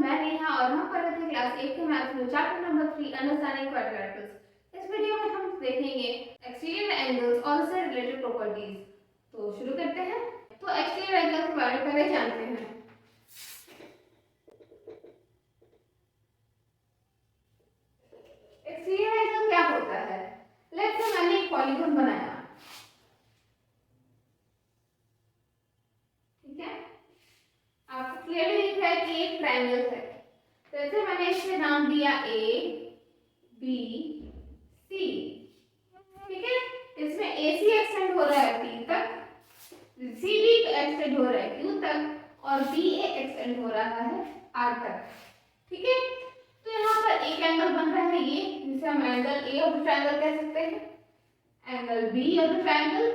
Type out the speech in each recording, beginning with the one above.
मैं नेहा और हम पढ़ रहे थे क्लास 8 के मैथ्स में चैप्टर नंबर 3 अंडरस्टैंडिंग क्वाड्रेटिक्स। इस वीडियो में हम देखेंगे एक्सटीरियर एंगल्स और उससे रिलेटेड प्रॉपर्टीज। तो शुरू करते हैं। तो एक्सटीरियर एंगल के बारे में पहले जानते हैं। एक्सटीरियर एंगल क्या होता है? लेट्स से मैंने एक पॉलीगॉन बनाया, ठीक है। आपको क्लियरली दिख रहा है कि एक ट्रायंगल है। तो ऐसे मैंने इससे नाम दिया ए बी सी, ठीक है। इसमें ए सी एक्सटेंड हो रहा है पी तक, सी डी एक्सटेंड हो रहा है क्यू तक और बी ए एक्सटेंड हो रहा है आर तक, ठीक है। तो यहाँ पर एक एंगल बन रहा है ये, जिसे हम angle A of the triangle कह सकते हैं, angle B of the triangle,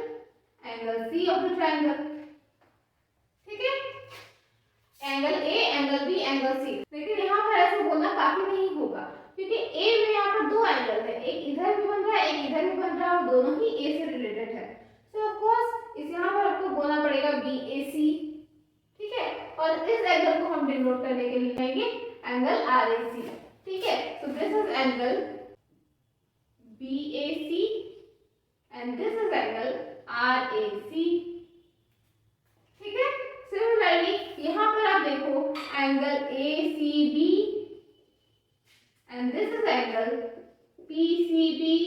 angle C of the triangle, ठीक है। Angle A, angle B, angle C. लेकिन यहाँ पर ऐसे बोलना काफी नहीं होगा, क्योंकि ए में यहाँ पर दो एंगल है, एक इधर भी बन रहा है, एक इधर भी बन रहा है और दोनों ही ए से रिलेटेड है। सो ऑफ कोर्स इस यहाँ पर आपको बोलना पड़ेगा बी ए सी, ठीक है। और इस एंगल को हम डिनोट करने के लिए लेंगे एंगल आर ए सी, ठीक है। So this is angle B A C and this is angle R A C, ठीक है। सिमिलरली यहाँ पर आप देखो angle A C B and this is angle P C B,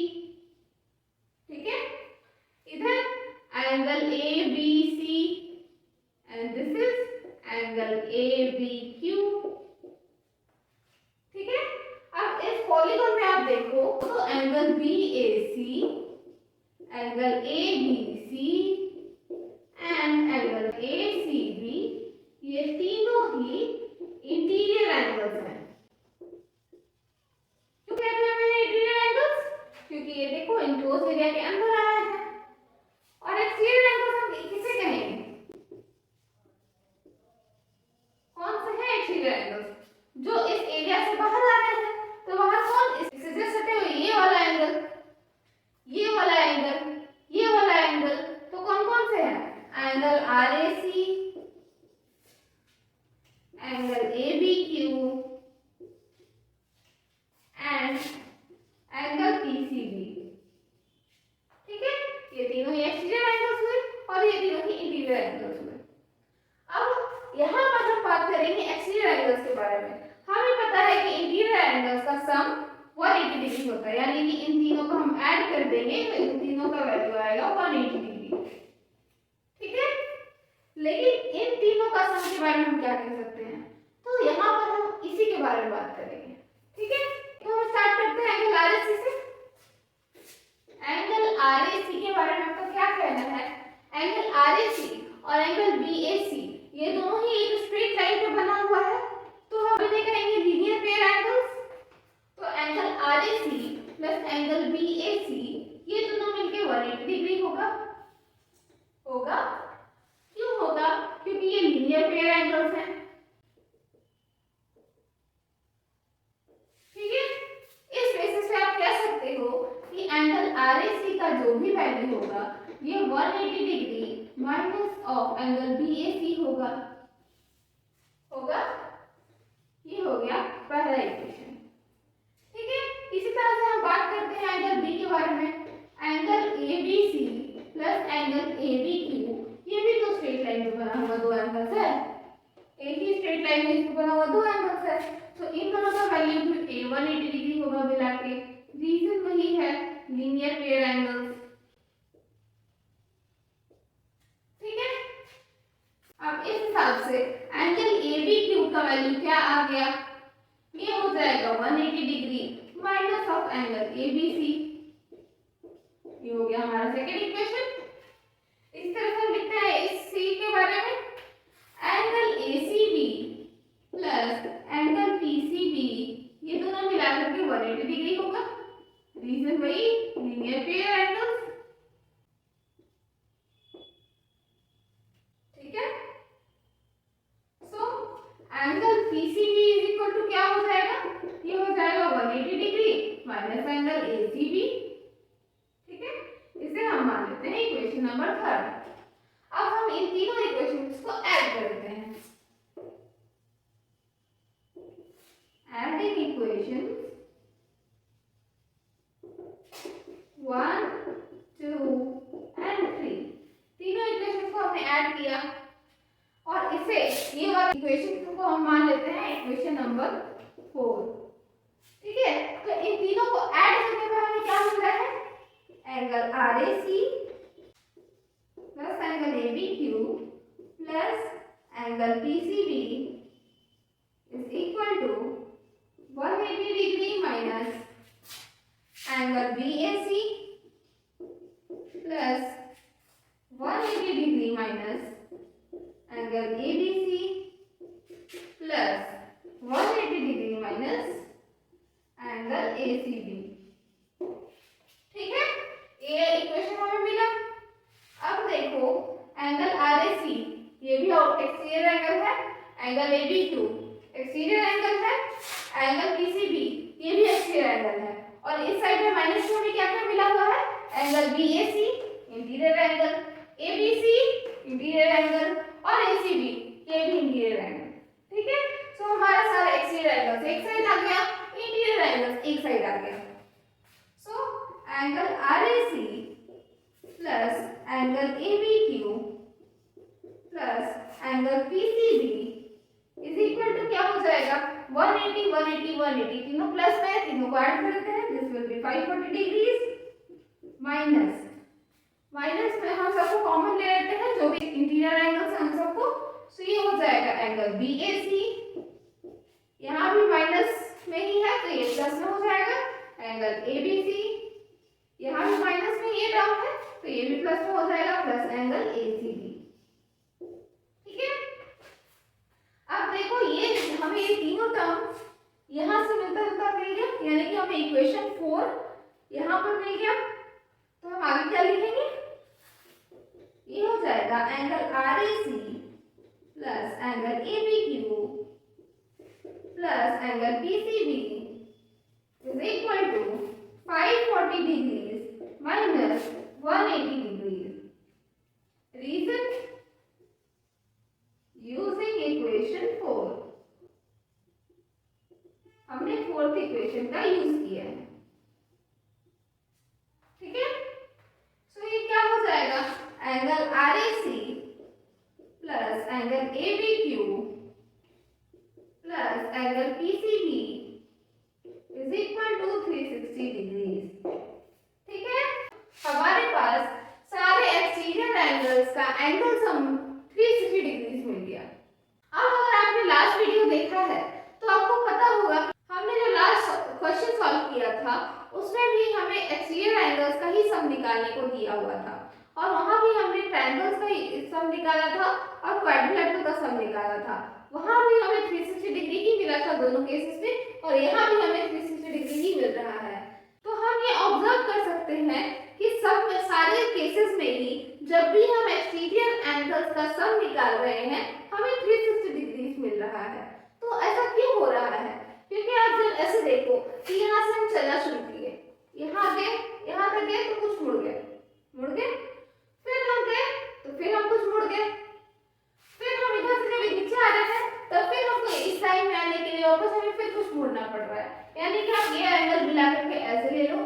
ठीक है। इधर angle A B C and this is angle A B Q, ठीक है। अब इस पॉलीगॉन में आप देखो तो angle B A C, angle A B C and angle A C B, ये तीनों ही इंटीरियर एंगल्स हैं। क्यों कहते हैं मैंने इंटीरियर एंगल्स? क्योंकि ये देखो इनक्लोज एरिया के अंदर आया है। और एक्सटीरियर एंगल्स हम किसे कहेंगे? कौन से हैं एक्सटीरियर एंगल्स? जो इस एरिया से बाहर आ रहे हैं। तो बाहर कौन? इससे जस्ट सटे हुए ये वाला एंगल, ये वाला एंगल, ये वाला एंगल। तो कौन कौन से हैं? Angle R A C, angle A B Q and angle P C B, ठीक है। ये तीनों ही एक्सटीरियर एंगल्स हुए और ये तीनों ही इंटीरियर एंगल्स हुए। अब यहाँ पर हम बात करेंगे एक्सटीरियर एंगल्स के बारे में। हमें पता है कि इंटीरियर एंगल्स का सम 180 डिग्री होता है, यानी कि इन तीनों को हम ऐड कर देंगे तो इन तीनों का वैल्यू आएगा 180 डिग्री, ठीक है। लेकिन इन तीनों का सम के बारे में हम क्या कह सकते हैं? तो यहाँ पर हम इसी के बारे में बात करेंगे, ठीक है। तो हम स्टार्ट करते हैं एंगल आर ए सी से। एंगल आर ए सी के बारे में आपको क्या कहना है? एंगल आर ए सी और एंगल बी ए सी ये दोनों ही एक स्ट्रेट लाइन पे बना हुआ है, तो हम इन्हें कहेंगे लीनियर पेयर एंगल्स। तो angle R A C plus angle B A C ये दोनों मिलके 180 डिग्री होगा। क्यों होगा? क्योंकि ये लीनियर पेयर एंगल्स हैं, ठीक है। इस बेसिस पे आप कह सकते हो कि एंगल आर ए सी का जो भी वैल्यू होगा ये 180 degree minus of angle B A C होगा। ये हो गया पहला इक्वेशन, ठीक है। इसी तरह से हम बात करते हैं एंगल बी के बारे में। Angle A B C plus angle A B Q, ये भी तो स्ट्रेट लाइन पे बना हुआ दो एंगल्स है, एक ही स्ट्रेट लाइन में इसको बना हुआ दो एंगल्स है। तो इन दोनों का वैल्यू भी 180 डिग्री होगा मिला के। रीजन वही है लीनियर पेयर एंगल्स, ठीक है। अब इस हिसाब से एंगल ए बी क्यू का वैल्यू क्या आ गया? ये हो जाएगा 180 degree minus of angle A B C. ये हो गया हमारा सेकंड इक्वेशन। इस तरह से हम लिखते हैं इस सी के बारे में। Angle A C B plus angle P C B ये दोनों मिलाकर के 180 डिग्री होगा। रीजन वही लीनियर पेयर एंगल्स, ठीक है। So angle P C B is equal to क्या हो जाएगा? ये हो जाएगा 180 degree minus angle A C B, ठीक है। इसे हम मान लेते हैं इक्वेशन नंबर 3। अब हम इन तीनों इक्वेशंस को ऐड कर देते हैं। adding equations 1, 2 and 3, तीनों इक्वेशन को हमने ऐड किया और इसे ये वाली इक्वेशन को हम मान लेते हैं इक्वेशन नंबर 4। ठीक है, तो इन तीनों को ऐड करने पर हमें क्या मिल रहा है, angle RAC plus angle ABQ plus angle PCB is equal to 180 degree minus angle BAC plus 180 degree minus angle ABC plus 180 degree minus angle ACB। ठीक है, ये इक्वेशन हमें मिला। अब देखो एंगल RAC ये भी एक्सटीरियर एंगल है, एंगल ABQ एक्सटीरियर एंगल है, एंगल PCB ये भी एक्सटीरियर एंगल है और इस साइड में माइनस में क्या क्या मिला हुआ है, angle BAC interior angle, ABC interior angle और ACB ये भी इंटीरियर एंगल। ठीक है, तो हमारा सारा एक्सटीरियर एंगल एक साइड आ गया, इंटीरियर एंगल एक साइड आ गया। So angle RAC plus angle ABQ plus angle PCB is equal to क्या हो जाएगा, 180 180 180, तीनों प्लस में तीनों को ऐड करते हैं, this will be 540 degrees minus minus में हम सबको कॉमन ले लेते हैं जो भी इंटीरियर एंगल्स हैं उन सबको, सो ये हो जाएगा एंगल BAC, यहाँ भी माइनस में ही है तो ये प्लस में हो जाएगा, एंगल ABC यहाँ भी माइनस में ये टर्म है तो ये भी प्लस में हो जाएगा, प्लस एंगल ACB। ठीक है, अब देखो ये हमें ये तीनों टर्म यहाँ से मिलता जुलता मिल गया, यानी कि हमें इक्वेशन 4 यहाँ पर मिल गया। तो हम आगे क्या लिखेंगे, ये हो जाएगा angle RAC plus angle ABQ plus angle PCB is equal to 540 degrees minus 180 degrees. Reason, using equation 4, हमने फोर्थ इक्वेशन का यूज किया है। ठीक है, सो ये क्या हो जाएगा, angle RAC plus angle ABQ plus angle PCB is equal to 360 degrees. ठीक है, हमारे पास सारे एक्सटीरियर एंगल्स का एंगल सम 360 डिग्रीज मिल गया। अब अगर आपने लास्ट वीडियो देखा है तो आपको पता होगा हमने जो लास्ट क्वेश्चन सॉल्व किया था उसमें भी हमें एक्सटीरियर एंगल्स का ही सम निकालने को दिया हुआ था और वहां भी हमने ट्रायंगल्स का सम निकाला था और क्वाड्रिलेटरल का सम निकाला था। वहां भी हमें 360 डिग्री ही मिला था दोनों केसेस में और यहाँ भी हमें 360 डिग्री ही मिल रहा है। तो हम ये ऑब्जर्व कर सकते हैं कि सब में सारे केसेस में ही जब भी हम एक्सटीरियर एंगल्स का सम निकाल रहे हैं हमें 360 डिग्री मिल रहा है। तो ऐसा क्यों हो रहा है, क्योंकि आप जब ऐसे देखो कि यहाँ से हम चलना शुरू किए, यहाँ गए, यहाँ तक गए तो कुछ मुड़ गए, फिर हम गए तो फिर हम कुछ मुड़ गए, फिर हम इधर से जब नीचे आ रहे हैं तो फिर हमको इस साइड में आने के लिए वापस हमें फिर कुछ मुड़ना पड़ रहा है। यानी कि आप ये एंगल मिला करके ऐसे ले लो,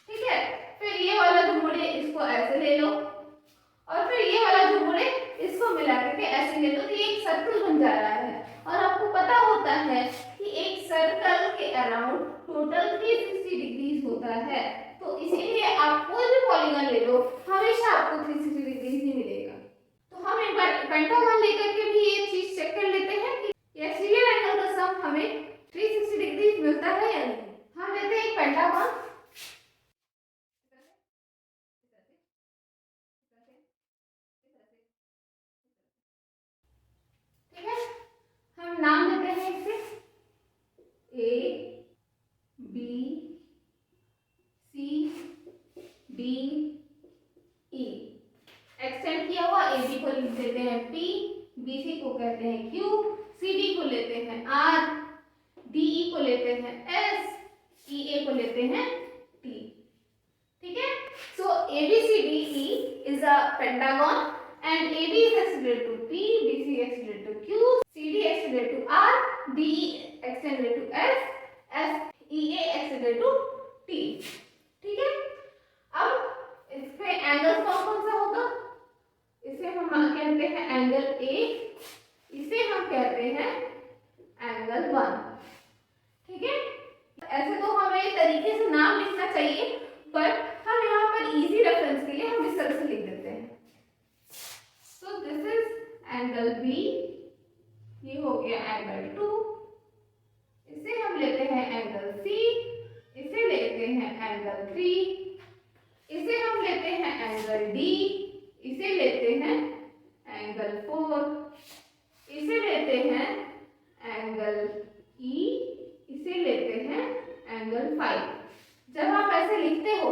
ठीक है, फिर ये वाला जो मुड़े इसको ऐसे ले लो और फिर ये वाला जो मुड़े इसको मिला करके ऐसे ले लो, तो ये एक सर्कल बन जा रहा है। और आपको पता होता है कि एक सर्कल के अराउंड टोटल 360 डिग्रीज होता है, तो इसीलिए आप कोई भी पॉलीगन ले लो हमेशा आपको 360 डिग्रीज ही मिलेगा। तो हम एक बार पेंटागन लेकर के भी ये चीज चेक कर लेते हैं कि एक्सटीरियर एंगल का सम हमें 360 डिग्रीज मिलता है या नहीं। हम लेते हैं एक पेंटागन, ठीक है, हम नाम देते हैं इसे A B C D E। Extend किया हुआ A B को लिख देते हैं P, B C को कहते हैं Q, C D को लेते हैं R, D E को लेते हैं S, E A को लेते हैं T। ठीक है, so A B C D E is a pentagon and AB is axis related to P, BC is axis related to Q, CD is axis related to R, DE extended to S, EA extended to T। ठीक है, अब इसमें angle कौन सा होगा? इसे हम कहते हैं एंगल A, इसे हम कहते हैं एंगल 1। ठीक है, ऐसे तो हमें तरीके से नाम लिखना चाहिए, बट हम यहाँ पर इजी रेफरेंस के लिए हम इस तरह से लिख देते हैं। सो दिस इज एंगल B, ये हो गया एंगल 2, इसे हम लेते हैं एंगल C, इसे लेते हैं एंगल 3, इसे हम लेते हैं एंगल D, इसे लेते हैं एंगल 4, इसे लेते हैं एंगल E, इसे लेते हैं एंगल 5। जब आप ऐसे लिखते हो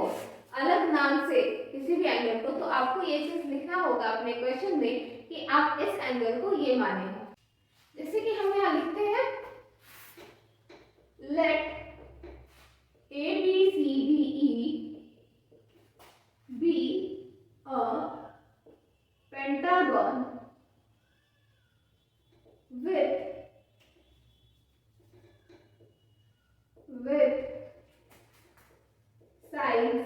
अलग नाम से किसी भी एंगल को, तो आपको ये चीज लिखना होगा अपने क्वेश्चन में कि आप इस एंगल को ये माने हो। जैसे कि हम यहाँ लिखते हैं, late ABCDE be a pentagon with sides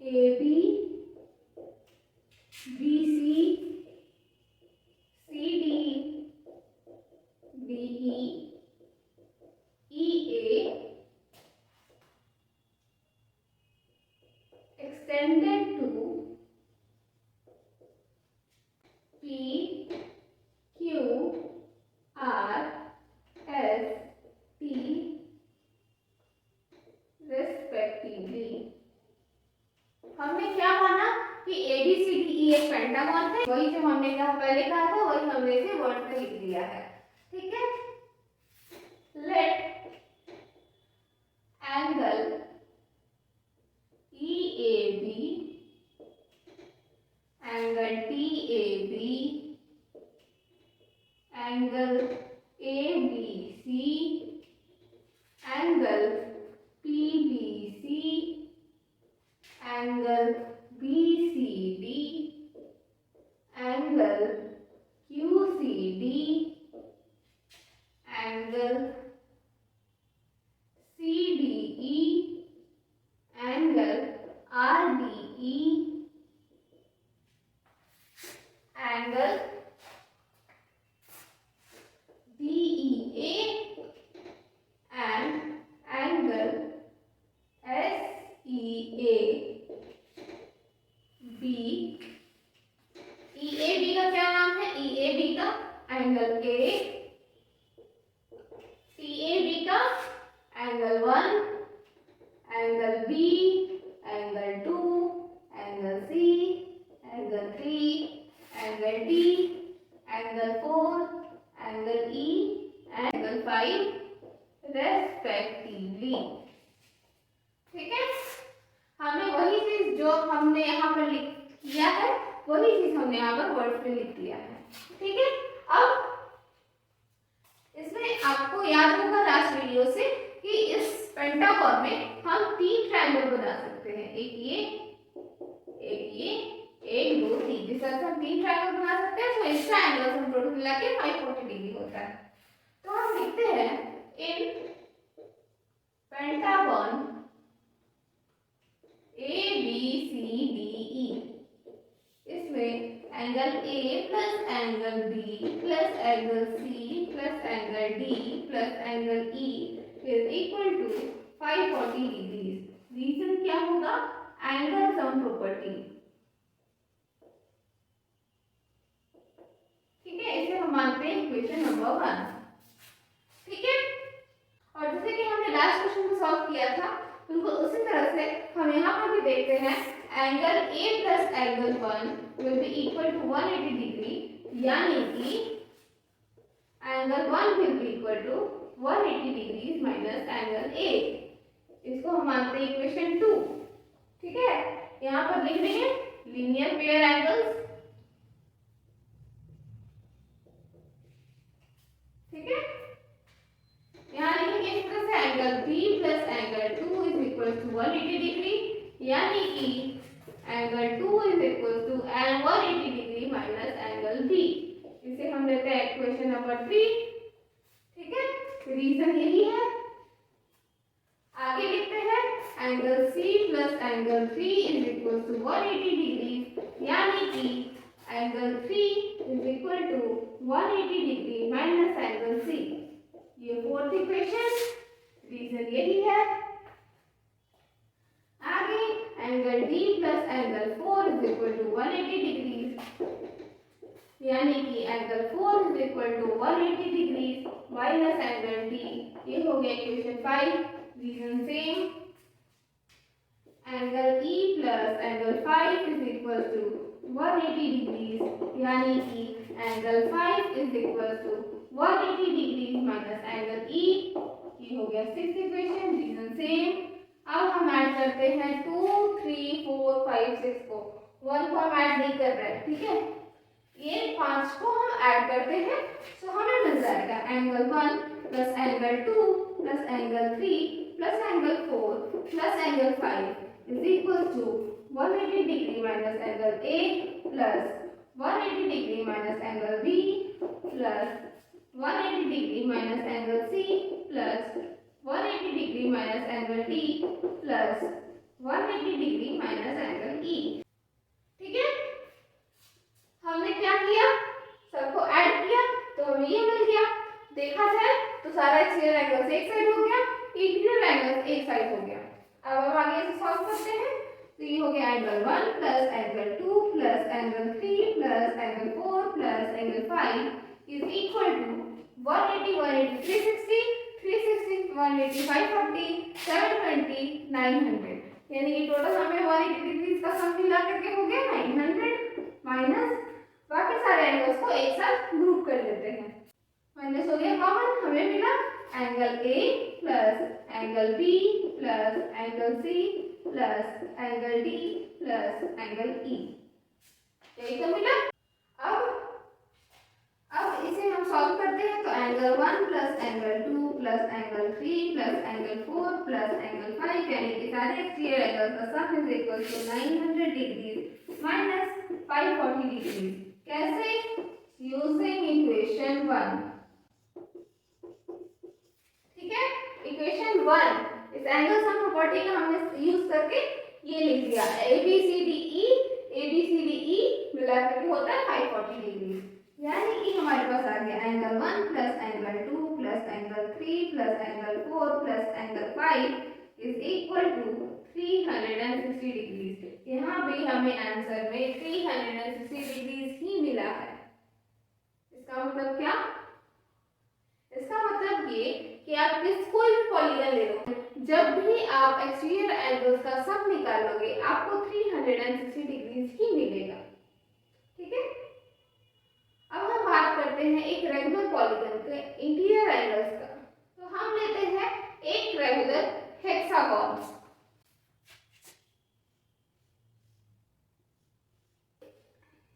AB, BC, CD, DE, EA extended to P, Q, R, S, T respectively। हमने क्या माना कि ABCDE एक पेंटागन है, वही जो हमने पहले कहा था वही हमने इसे वर्ड में लिख दिया है। ठीक है, let angle EAB, angle TAB, angle ABC, angle PBC, angle BCD, angle QCD, angle CDE, angle RDE, angle DEA and angle SEAB। EAB का क्या नाम है? EAB का एंगल A, TAB का angle 1, angle B, angle 2, angle C, angle 3, angle D, angle 4, angle E, angle 5 respectively. ठीक है, हमने वही चीज जो हमने यहाँ पर लिख किया है वही चीज हमने यहाँ पर वर्ड पे लिख दिया है। ठीक है, अब इसमें आपको याद होगा लास्ट वीडियो से कि इस पेंटागन में हम 3 ट्रायंगल बना सकते हैं, एक ये, एक 2 3। जिस तरह से हम 3 ट्रायंगल बना सकते हैं, तो इसका एंगल हम टोटल मिला के 540 डिग्री होता है। तो हम लिखते हैं इन पेंटागन ABCDE, इसमें angle A plus angle B plus angle C plus angle D plus angle E is equal to 540 degree. Reason क्या होगा? Angle sum property. ठीक है, इसे हम मानते हैं इक्वेशन नंबर 1। ठीक है, और जैसे कि हमने लास्ट क्वेश्चन को सॉल्व किया था, उनको उसी तरह से हम यहाँ पर भी देखते हैं angle A plus angle 1 will be equal to 180 degree, यानी कि angle 1 will be equal to 180 degree minus angle A। इसको हम मानते हैं इक्वेशन 2। ठीक है, यहाँ पर लिख देंगे लीनियर पेयर एंगल्स। ठीक है, यहाँ लिखेंगे इस तरह से angle B plus angle 2 is equal to 180 degree, यानी कि angle 2 is equal to 180 degree minus angle B। इसे हम लेते हैं इक्वेशन नंबर 3। ठीक ठीक है, रीजन यही है। आगे लिखते हैं angle C plus angle 3 is equal to 180 degree, यानी कि angle 3 is equal to 180 degree minus angle C। ये फोर्थ इक्वेशन, रीजन यही है। आगे angle D plus angle 4 is equal to 180 degree, यानी कि angle 4 is equal to 180 degree minus angle D। ये हो गया equation 5, reason same. Angle E plus angle 5 is equal to 180 degree, यानी कि angle 5 is equal to 180 degree minus angle E। ये हो गया सिक्स्थ इक्वेशन, रीजन सेम। अब हम ऐड करते हैं 2, 3, 4, 5, 6 को। 1 को हम ऐड नहीं कर रहे, ठीक है। ये 5 को हम ऐड करते हैं, तो हमें मिल जाएगा angle 1 plus angle 2 plus angle 3 plus angle 4 plus angle 5 is equal to 180 degree minus angle A plus 180 degree minus angle B plus 180 degree minus angle C plus 180 degree minus angle D plus 180 degree minus angle E। ठीक है, हमने क्या किया, सबको add किया तो हमें ये मिल गया। देखा जाए तो सारा एक्सटीरियर एंगल्स एक साइड हो गया, इंटीरियर एंगल्स एक साइड हो गया। अब हम आगे से सॉल्व करते हैं, तो ये हो गया angle 1 plus angle 2 plus angle 3 plus angle 4 plus angle 5 is equal to 180 180 360 360 180 540 720 900, यानी कि टोटल हमें 180 डिग्री का सम मिला करके हो गया 900 माइनस बाकी सारे एंगल्स को एक साथ ग्रुप कर लेते हैं। माइनस हो गया कॉमन, हमें मिला angle A plus angle B plus angle C plus angle D plus angle E, यही तो मिला। अब इसे हम सॉल्व करते हैं, तो angle 1 plus angle 2 plus angle 3 plus angle 4 plus angle 5, यानी कि सारे एक्सटीरियर एंगल्स का sum is equal to 900 degree minus 540 degree. कैसे? Using equation 1। ठीक है, इक्वेशन 1 इस एंगल सम प्रॉपर्टी का हमने यूज करके ये लिख दिया, ABCDE मिला करके होता है 540 डिग्री, यानी कि हमारे पास आ गया angle 1 plus angle 2 plus angle 3 plus angle 4 plus angle 5 is equal to 360 degree. यहाँ भी हमें आंसर में 360 डिग्री ही मिला है। इसका मतलब क्या? इसका मतलब ये कि आप कोई भी पॉलीगन ले लो, जब भी आप एक्सटीरियर एंगल्स का सम निकालोगे आपको 360 डिग्री ही मिलेगा। ठीक है, अब हम बात करते हैं एक रेगुलर पॉलीगन के इंटीरियर एंगल्स का। तो हम लेते हैं एक रेगुलर हेक्सागन।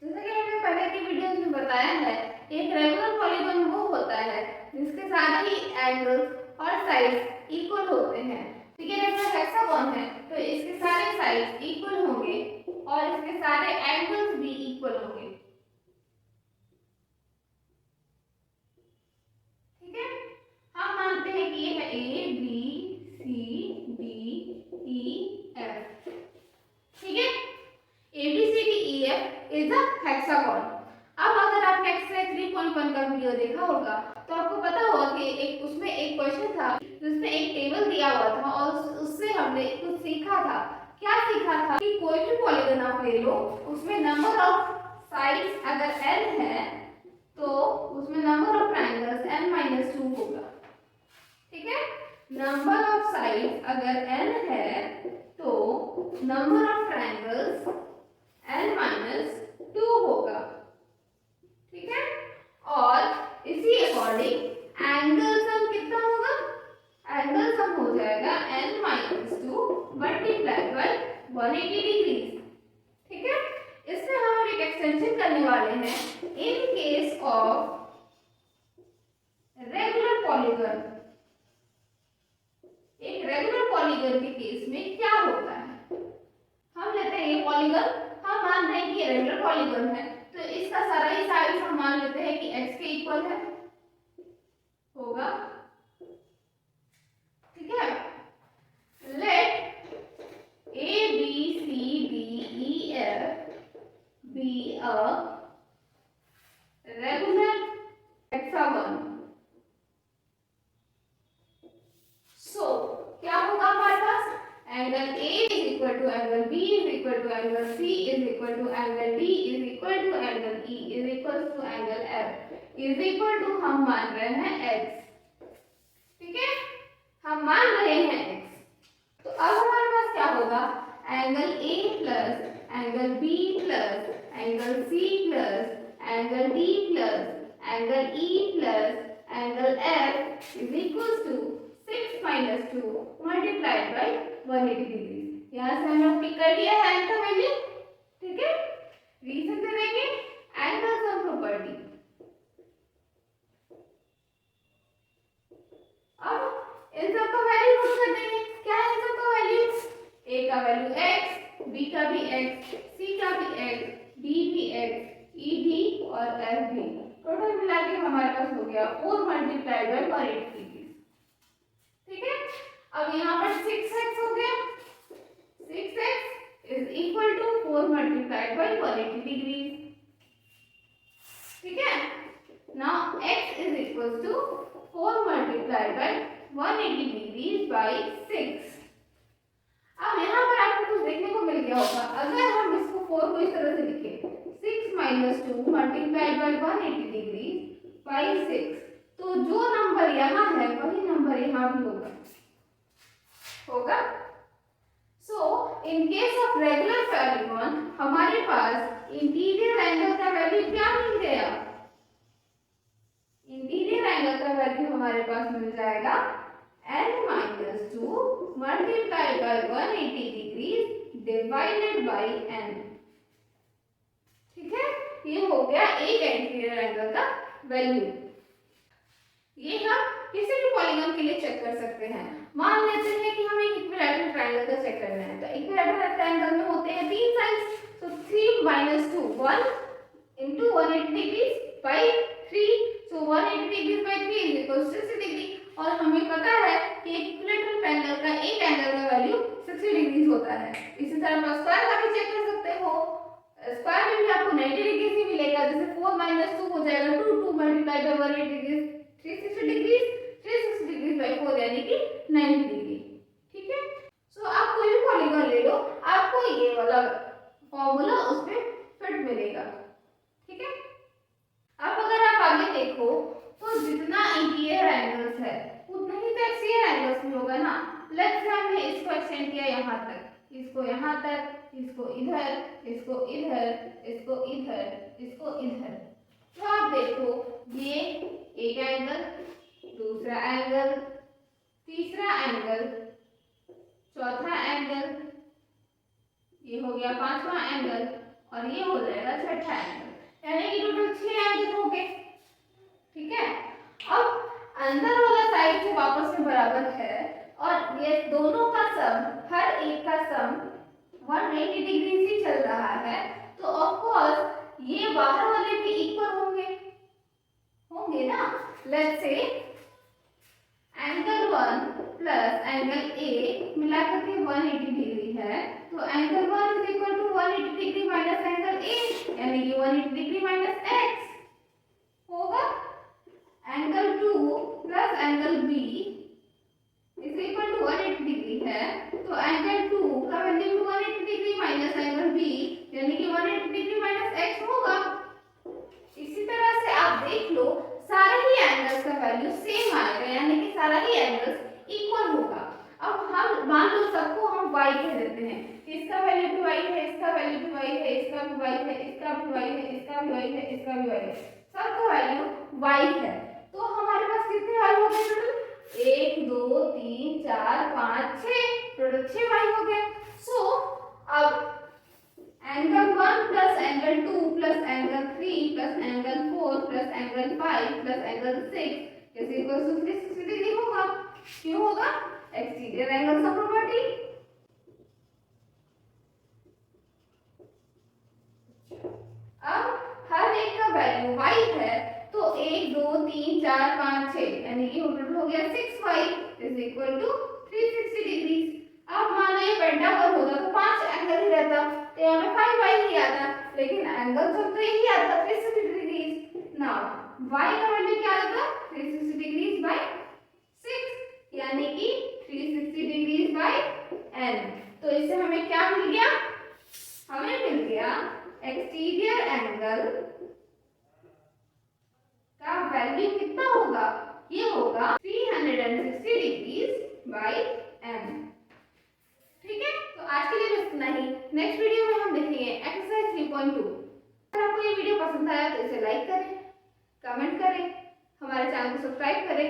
जैसे कि हमने पहले की वीडियोस में बताया है, एक रेगुलर पॉलीगन वो होता है जिसके सारे ही एंगल्स और साइड्स इक्वल होते हैं। ठीक है, रेगुलर हेक्सागन है तो इसके सारे साइड्स इक्वल होंगे और इसके सारे एंगल्स भी इक्वल होंगे। ठीक है, हम मानते हैं कि ये है A B C D E F। ठीक है, A B C D E F is a hexagon. अब अगर आपने एक्सरसाइज 3.1 का वीडियो देखा होगा तो आपको पता होगा कि उसमें एक क्वेश्चन था जिसमें एक टेबल दिया हुआ था और उससे हमने कुछ सीखा था। क्या सीखा था कि कोई भी पॉलीगन आप ले लो, उसमें नंबर ऑफ साइड्स अगर n है तो उसमें नंबर ऑफ ट्रायंगल्स n-2 होगा। ठीक है, नंबर ऑफ साइड्स अगर n है तो नंबर ऑफ ट्रायंगल्स n-2 होगा। ठीक है, और इसी अकॉर्डिंग एंगल सम कितना होगा? एंगल सम हो जाएगा n-2 मल्टीप्लाई बाय 180 डिग्री। ठीक है, इसमें हम एक एक्सटेंशन करने वाले हैं। इन केस ऑफ रेगुलर पॉलीगन, एक रेगुलर पॉलीगन के केस में क्या होता है, हम लेते हैं ये पॉलीगन, हम मान रहे हैं कि ये रेगुलर पॉलीगन है तो इसका सारा ही साइड हम मान लेते हैं कि x के इक्वल है होगा। equal to angle C is equal to angle D is equal to angle E is equal to angle F is equal to हम मान रहे हैं x, ठीक है, हम मान रहे हैं x। तो अब हमारे पास क्या होगा, angle A plus angle B plus angle C plus angle D plus angle E plus angle F is equals to 6 minus 2 multiplied by 180 degree. यहाँ से हम लोग पिक कर लिया है एंगल वैल्यू, ठीक है। रीजन दे देंगे एंगल सम प्रॉपर्टी। अब इन सब का वैल्यू पुट कर देंगे। क्या है इन सब का वैल्यू, a का वैल्यू x, b का भी x, c का भी x, d भी x, e भी और f भी। टोटल मिला के हमारे पास हो गया 4 मल्टीप्लाइड बाय 180 डिग्री, ठीक है। अब यहाँ पर 6x हो गया, 6x is equal to 4 multiplied by 180 degrees, ठीक है। Now x is equals to 4 multiplied by 180 degrees by 6। अब यहाँ पर आपको कुछ देखने को मिल गया होगा, अगर हम इसको 4 को इस तरह से लिखें 6 minus 2 multiplied by 180 degrees by 6, तो जो नंबर यहाँ है वही नंबर यहाँ भी होगा। So in case of regular polygon हमारे पास इंटीरियर एंगल का वैल्यू क्या मिल गया, इंटीरियर एंगल का वैल्यू हमारे पास मिल जाएगा n minus 2 multiplied by 180 degrees divided by n, ठीक है। ये हो गया एक इंटीरियर एंगल का वैल्यू। ये हम किसी भी पॉलीगॉन के लिए चेक कर सकते हैं। मान लेते हैं कि हमें इक्विलैटरल ट्रायंगल का चेक करना है, तो इक्विलैटरल ट्रायंगल में होते हैं 3 साइड्स, तो 3 minus 2 1 into 180 degrees by 3, so 180 degrees by 3 is equal to 60 degree. और हमें पता है कि इक्विलैटरल ट्रायंगल का एक एंगल का वैल्यू 60 डिग्री होता है। इसी तरह आप स्क्वायर का भी चेक कर सकते हो, स्क्वायर में भी आपको 90 डिग्री से मिलेगा, जैसे 4 minus 2 हो जाएगा 2 multiplied by 180 degrees 360 degree, 360 degree by 4 यानी कि 90 डिग्री, ठीक है। सो आप कोई भी पॉलीगॉन ले लो, आपको ये वाला फॉर्मूला उसमें फिट मिलेगा, ठीक है। अब अगर आप आगे देखो तो जितना इंटीरियर एंगल्स है उतना ही तो एक्सटीरियर एंगल्स भी होगा ना। लेट्स से हमने इसको एक्सटेंड किया यहाँ तक, इसको यहाँ तक, इसको इधर, इसको इधर, इसको इधर, इसको इधर, तो आप देखो ये एक एंगल, दूसरा एंगल, तीसरा एंगल, चौथा एंगल, ये हो गया पांचवा एंगल और ये हो जाएगा छठा एंगल, यानी कि टोटल 6 एंगल हो गए, ठीक है। अब अंदर वाला साइड से वापस से बराबर है और ये दोनों का सम, हर एक का सम 180 डिग्री से चल रहा है, तो ऑफ कोर्स ये बाहर वाले भी इक्वल होंगे ना। Let's say angle 1 plus angle ए मिलाकर के 180 डिग्री है, तो angle 1 is equal to 180 degree minus angle A, यानी कि 180 डिग्री माइनस एक्स होगा। Angle 2 plus angle B is equal to 180 degree है, तो एंगल 2 का value 180 degree minus angle B यानी कि 180 डिग्री माइनस एक्स होगा। इसी तरह से आप देख लो सारे ही एंगल्स का वैल्यू सेम आएगा, यानी कि सारा ही एंगल्स इक्वल होगा। अब हम मान लो सबको हम y कह देते हैं, इसका वैल्यू भी y है, इसका वैल्यू भी y है, इसका भी y है, इसका भी y है, इसका भी y है, इसका भी y है, सबका वैल्यू y है। तो हमारे पास कितने y हो गए टोटल, 1 2 3 4 5 6, टोटल 6 y हो गए। सो अब angle 1 plus angle 2 plus angle 3 plus angle 4 plus angle 5 plus angle 6 is equal to 360 degree होगा। क्यों होगा, एक्सटीरियर एंगल सम प्रॉपर्टी। अब हर एक का वैल्यू y है, तो 1 2 3 4 5 6 यानी कि टोटल हो गया 6y is equal to 360 degree. अब मान लो ये पेंटागन होता तो 5 एंगल ही रहता, तो यहाँ पे 5y ही आता, लेकिन एंगल सब तो यही आता 360 डिग्री। नाउ y का वैल्यू क्या आता, 360 डिग्री बाय 6 यानी कि 360 डिग्री बाय n। तो इससे हमें क्या मिल गया, हमें मिल गया एक्सटीरियर एंगल का वैल्यू कितना होगा, ये होगा 360 डिग्रीज बाई m। ठीक है, तो आज के लिए बस इतना ही। नेक्स्ट वीडियो में हम देखेंगे एक्सरसाइज 3.2। अगर आपको ये वीडियो पसंद आया तो इसे लाइक करें, कमेंट करें, हमारे चैनल को सब्सक्राइब करें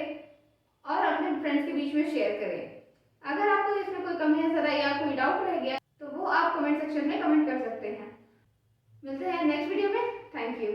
और अपने फ्रेंड्स के बीच में शेयर करें। अगर आपको इसमें कोई कमी नजर आई या कोई डाउट रह गया तो वो आप कमेंट सेक्शन में कमेंट कर सकते हैं। मिलते हैं नेक्स्ट वीडियो में। Thank you.